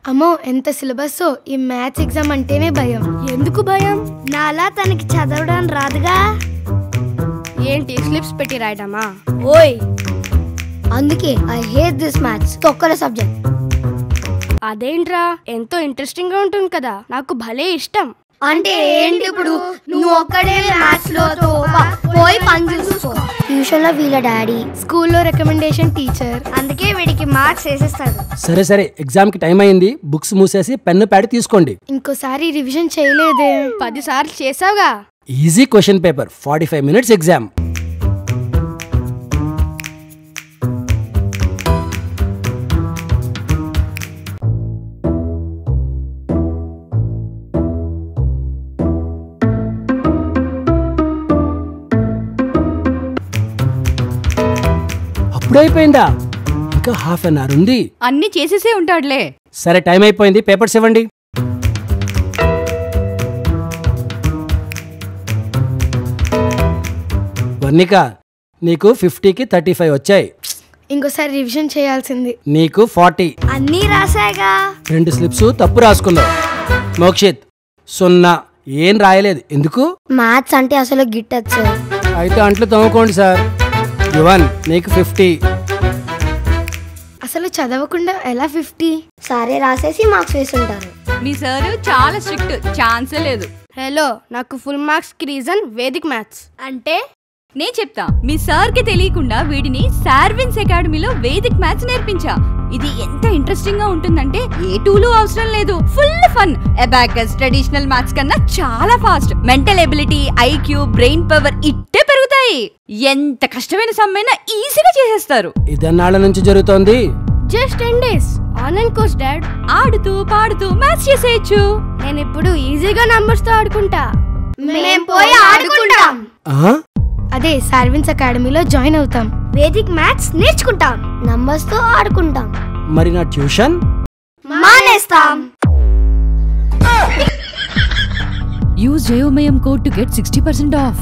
అమ్మో ఎంత సిలబస్ ఈ మ్యాథ్స్ ఎగ్జామ్ అంటేనే భయం. ఎందుకు భయం? నాలా తనకి చదవడం రాదుగా. ఏంటి స్లిప్స్ పెట్టి రాయడమా? ఓయ్, అందుకే ఐ హేట్ దిస్ మ్యాథ్స్, తొక్కల సబ్జెక్ట్. అదేంట్రా, ఎంతో ఇంట్రెస్టింగ్ గా ఉంటుంది కదా, నాకు భలే ఇష్టం. అంటే ఏంటి ఇప్పుడు? నువ్వు ఒక్కడే మ్యాథ్స్ లో పోయి పని చూసుకో. ట్యూషన్ లో వీళ్ళ డాడీ, స్కూల్లో రికమెండేషన్ టీచర్, అందుకే వీడికి మార్క్స్ వేసేస్తాడు. సరే ఎగ్జామ్ కి టైం అయింది, బుక్స్ మూసేసి పెన్ను ప్యాడ్ తీసుకోండి. ఇంకోసారి రివిజన్ చేయలేదే. 10 సార్లు చేసావుగా. Easy question paper, 45 minutes exam. అప్పుడైపోయిందా? ఇంకా ½ an hour ఉంది. అన్ని చేసేసే ఉంటాడులే. సరే టైం అయిపోయింది, పేపర్స్ ఇవ్వండి. వర్ణిక, నీకు 50కి 35 వచ్చాయి. ఇంకోసారి రివిజన్ చేయాల్సింది. నీకు 40. అన్నీ రాసాగా. 2 స్లిప్స్ తప్పు రాసుకున్నావు. మోక్షిత్ 0, ఏం రాయలేదు. ఎందుకు? మ్యాథ్స్ అంటే అసలు గిట్టదు సార్. అయితే అంట్లు తోముకోండి సార్. యువన్, నీకు 50. అసలు చదవకుండా ఎలా 50? సారే రాసేసి మార్క్స్ వేసుంటారు. మీ సార్ చాలా స్ట్రిక్ట్, ఛాన్సే లేదు. హలో, నాకు ఫుల్ మార్క్స్ కి రీజన్ వేదిక్ మ్యాథ్స్. అంటే నే చెప్తా. మీ సార్ కి తెలియకుండా వీడిని సార్విన్స్ అకాడమీలో వేదిక్ మ్యాథ్స్ నేర్పించా. ఇది ఎంత ఇంట్రెస్టింగ్ గా ఉంటుందంటే ఏ టూలు అవసరం లేదు, full fun. Abacus traditional maths కన్నా చాలా fast. Mental ability, IQ, brain power ఇట్టే పెరుగుతాయి. ఎంత కష్టమైన సమ్మైనా ఈజీగా చేసేస్తారు. ఇదన్నాళ్ళ నుంచి జరుగుతోంది. Just 10 days online course dad. ఆడుతూ పాడుతూ మ్యాథ్స్ చేసేయచ్చు. నేను ఇప్పుడు ఈజీగా నంబర్స్ తో ఆడుకుంటా. మేం పోయి ఆడుకుంటాం. అదే సార్విన్స్ అకాడమీలో జాయిన్ అవుతాం. వేదిక్ మ్యాథ్స్ నేర్చుకుంటాం, నంబర్స్ తో ఆడుకుంటాం. మరి నా tuition మానేస్తాం. Use JioMayam code to get 60% off.